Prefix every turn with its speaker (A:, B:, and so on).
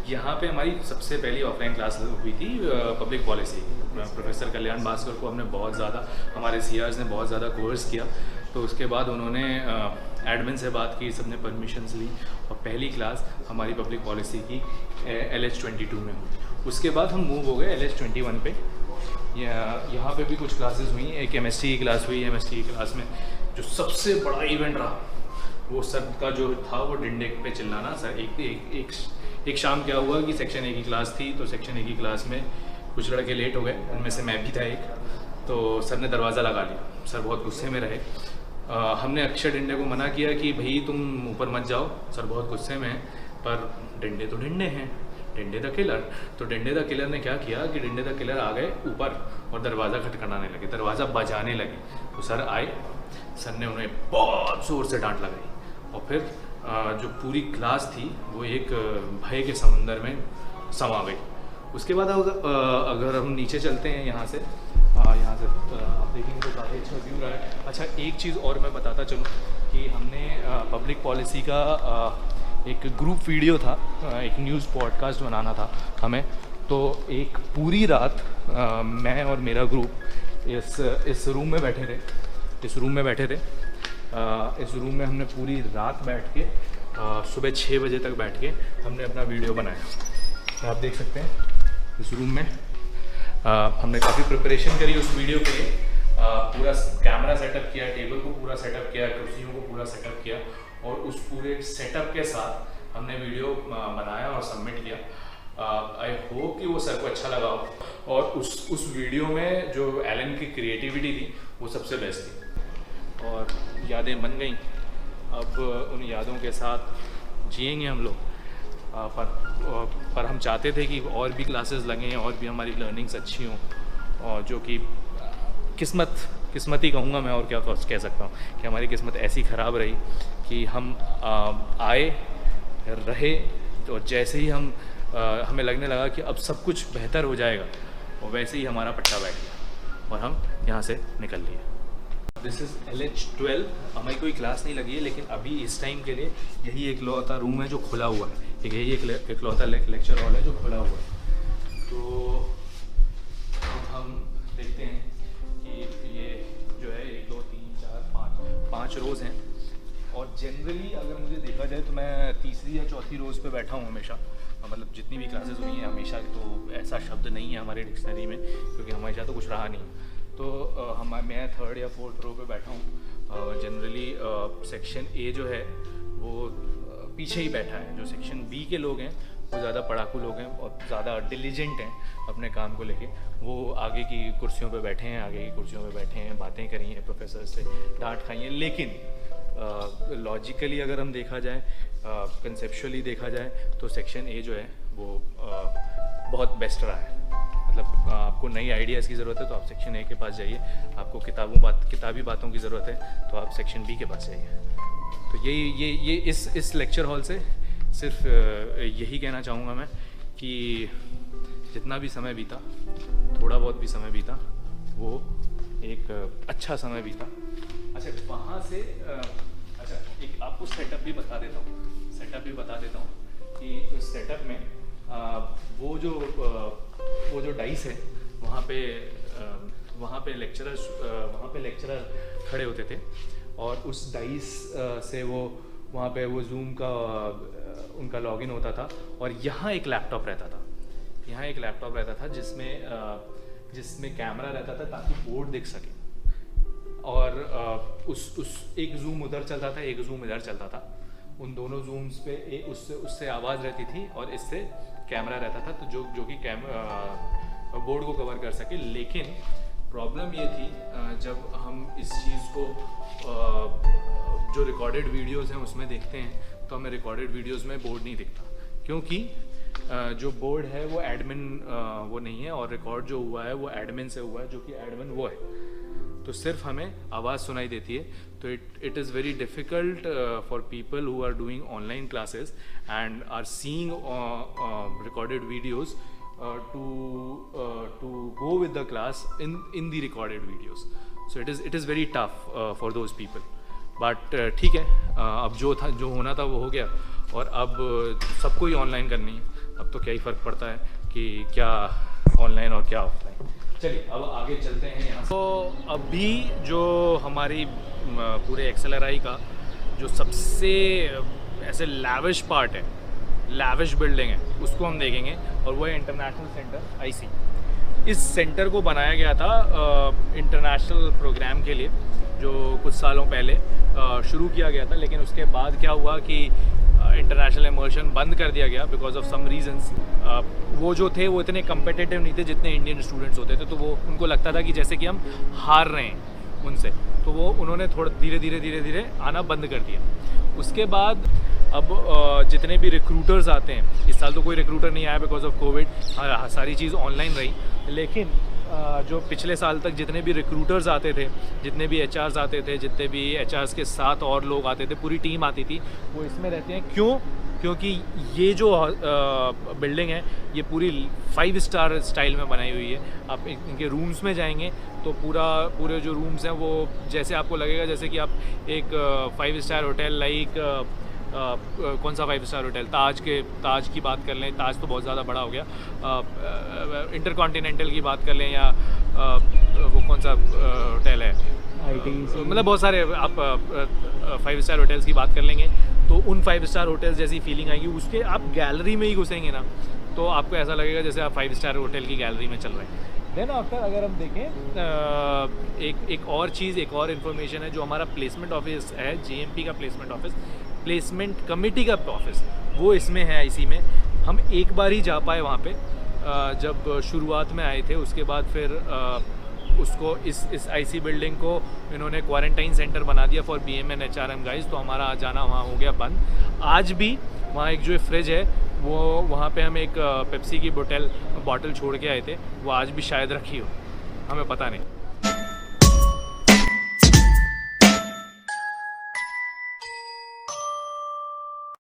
A: यहाँ पे हमारी सबसे पहली ऑफलाइन क्लास हुई थी पब्लिक पॉलिसी। प्रोफेसर कल्याण भास्कर को हमने बहुत ज़्यादा, हमारे सीआर्स ने बहुत ज़्यादा कोर्स किया। तो उसके बाद उन्होंने एडमिन से बात की, सबने परमिशंस ली और पहली क्लास हमारी पब्लिक पॉलिसी की LH22 में हुई। उसके बाद हम मूव हो गए LH21 पे। यहाँ पे भी कुछ क्लासेस हुई। एक MST की क्लास हुई। MST की क्लास में जो सबसे बड़ा इवेंट रहा वो सर का जो था वो डंडे पे चिल्लाना। सर एक शाम क्या हुआ कि सेक्शन A की क्लास थी, तो सेक्शन A की क्लास में कुछ लड़के लेट हो गए, उनमें से मैं भी था एक। तो सर ने दरवाज़ा लगा लिया। सर बहुत गुस्से में रहे। हमने अक्षय डंडे को मना किया कि भाई तुम ऊपर मत जाओ, सर बहुत गुस्से में हैं, पर डंडे तो डंडे हैं, डंडे द किलर। तो डंडे द किलर ने क्या किया कि डंडे द किलर आ गए ऊपर और दरवाज़ा खटखटाने लगे, दरवाज़ा बजाने लगे। तो सर आए, सर ने उन्हें बहुत ज़ोर से डांट लगाई और फिर जो पूरी क्लास थी वो एक भय के समंदर में समा गई। उसके बाद अगर हम नीचे चलते हैं यहाँ से आप देखेंगे तो काफ़ी अच्छा व्यू रहा है। अच्छा, एक चीज़ और मैं बताता चलूँ कि हमने पब्लिक पॉलिसी का एक ग्रुप वीडियो था, एक न्यूज़ पॉडकास्ट बनाना था हमें। तो एक पूरी रात मैं और मेरा ग्रुप इस रूम में बैठे थे। इस रूम में हमने पूरी रात बैठ के सुबह 6 बजे तक बैठ के हमने अपना वीडियो बनाया। आप देख सकते हैं इस रूम में हमने काफ़ी प्रिपरेशन करी उस वीडियो के लिए। पूरा कैमरा सेटअप किया, टेबल को पूरा सेटअप किया, कुर्सियों को पूरा सेटअप किया और उस पूरे सेटअप के साथ हमने वीडियो बनाया और सबमिट किया। आई होप कि वो सर को अच्छा लगा हो। और उस वीडियो में जो एलन की क्रिएटिविटी थी वो सबसे बेस्ट थी और यादें बन गई। अब उन यादों के साथ जिएंगे हम लोग। पर हम चाहते थे कि और भी क्लासेस लगें और भी हमारी लर्निंग्स अच्छी हों, और जो कि किस्मत ही कहूँगा मैं, और क्या कह सकता हूँ कि हमारी किस्मत ऐसी ख़राब रही कि हम आए रहे तो जैसे ही हमें लगने लगा कि अब सब कुछ बेहतर हो जाएगा और वैसे ही हमारा पट्टा बैठ गया और हम यहाँ से निकल लिए। This is LH12। हमारी कोई क्लास नहीं लगी है, लेकिन अभी इस टाइम के लिए यही एक लौता रूम है जो खुला हुआ है। यही एक लौता लेक्चर हॉल है जो खुला हुआ है। तो हम देखते हैं कि ये जो है 1 2 3 4 5 रोज़ हैं। और जनरली अगर मुझे देखा जाए तो मैं तीसरी या चौथी रोज़ पे बैठा हूँ हमेशा। मतलब जितनी भी क्लासेस हुई हैं हमेशा, तो ऐसा शब्द नहीं है हमारे डिक्शनरी में, क्योंकि हमेशा तो कुछ रहा नहीं। तो मैं 3rd या 4th रो पे बैठा हूँ। जनरली सेक्शन A जो है वो पीछे ही बैठा है। जो सेक्शन B के लोग हैं वो ज़्यादा पढ़ाकू लोग हैं और ज़्यादा डिलीजेंट हैं अपने काम को लेके। वो आगे की कुर्सियों पे बैठे हैं, बातें करी हैं, प्रोफेसर से डांट खाई हैं। लेकिन लॉजिकली अगर हम देखा जाए, कंसेप्चुअली देखा जाए, तो सेक्शन A जो है वो बहुत बेस्ट रहा है। मतलब आपको नई आइडियाज़ की ज़रूरत है तो आप सेक्शन A के पास जाइए। आपको किताबी बातों की ज़रूरत है तो आप सेक्शन B के पास जाइए। तो ये इस लेक्चर हॉल से सिर्फ यही कहना चाहूँगा मैं कि जितना भी समय बीता, थोड़ा बहुत भी समय बीता, वो एक अच्छा समय बीता। अच्छा, वहाँ से एक आपको सेटअप भी बता देता हूँ कि उस सेटअप में वो जो डाइस है वहाँ पे लेक्चरर खड़े होते थे और उस डाइस से वहाँ पे जूम का उनका लॉगिन होता था। और यहाँ एक लैपटॉप रहता था जिसमें कैमरा रहता था ताकि बोर्ड दिख सके। और उस एक जूम उधर चलता था, एक जूम इधर चलता था। उन दोनों जूम्स पे उससे आवाज़ रहती थी और इससे कैमरा रहता था, तो जो कि बोर्ड को कवर कर सके। लेकिन प्रॉब्लम ये थी जब हम इस चीज़ को जो रिकॉर्डेड वीडियोस हैं उसमें देखते हैं तो हमें रिकॉर्डेड वीडियोस में बोर्ड नहीं दिखता, क्योंकि जो बोर्ड है वो एडमिन वो नहीं है और रिकॉर्ड जो हुआ है वो एडमिन से हुआ है, जो कि एडमिन वो है। तो सिर्फ हमें आवाज़ सुनाई देती है। तो it is very difficult for people who are doing online classes and are seeing recorded videos to go with the class in the recorded videos. So it is very tough for those people. But ठीक है, अब जो होना था वो हो गया और अब सबको ही ऑनलाइन करनी है। अब तो क्या ही फ़र्क पड़ता है कि क्या ऑनलाइन और क्या ऑफलाइन। चलिए अब आगे चलते हैं यहाँ। तो अभी जो हमारी पूरे XLRI का जो सबसे ऐसे लैविश पार्ट है, लैविश बिल्डिंग है, उसको हम देखेंगे, और वो है इंटरनेशनल सेंटर IC। इस सेंटर को बनाया गया था इंटरनेशनल प्रोग्राम के लिए, जो कुछ सालों पहले शुरू किया गया था, लेकिन उसके बाद क्या हुआ कि इंटरनेशनल इमर्शन बंद कर दिया गया बिकॉज ऑफ सम रीजंस। वो जो थे वो इतने कम्पिटिटिव नहीं थे जितने इंडियन स्टूडेंट्स होते थे, तो वो उनको लगता था कि जैसे कि हम हार रहे हैं उनसे, तो वो उन्होंने थोड़ा धीरे धीरे आना बंद कर दिया। उसके बाद अब जितने भी रिक्रूटर्स आते हैं, इस साल तो कोई रिक्रूटर नहीं आया बिकॉज ऑफ कोविड, सारी चीज़ ऑनलाइन रही, लेकिन जो पिछले साल तक जितने भी रिक्रूटर्स आते थे, जितने भी HRs आते थे, जितने भी HRs के साथ और लोग आते थे, पूरी टीम आती थी, वो इसमें रहते हैं। क्योंकि ये जो बिल्डिंग है ये पूरी 5 स्टार स्टाइल में बनाई हुई है। आप इनके रूम्स में जाएंगे तो पूरे जो रूम्स हैं वो जैसे आपको लगेगा जैसे कि आप एक 5 स्टार होटल लाइक कौन सा 5 स्टार होटल, ताज की बात कर लें, ताज तो बहुत ज़्यादा बड़ा हो गया, इंटरकॉन्टिनेंटल की बात कर लें, या वो कौन सा होटल है, मतलब बहुत सारे आप 5 स्टार होटल्स की बात कर लेंगे, तो उन 5 स्टार होटल्स जैसी फीलिंग आएगी। उसके आप गैलरी में ही घुसेंगे ना तो आपको ऐसा लगेगा जैसे आप 5 स्टार होटल की गैलरी में चल रहे हैं। देन आफ्टर अगर हम देखें एक और चीज़, एक और इन्फॉर्मेशन है, जो हमारा प्लेसमेंट ऑफिस है, GMP का प्लेसमेंट ऑफिस, प्लेसमेंट कमेटी का ऑफिस, वो इसमें है IC में। हम एक बार ही जा पाए वहाँ पे जब शुरुआत में आए थे, उसके बाद फिर उसको इस IC बिल्डिंग को इन्होंने क्वारंटाइन सेंटर बना दिया फॉर BMN HRM गाइज, तो हमारा जाना वहाँ हो गया बंद। आज भी वहाँ एक जो फ्रिज है वो, वहाँ पे हम एक पेप्सी की बोतल छोड़ के आए थे, वो आज भी शायद रखी हो, हमें पता नहीं।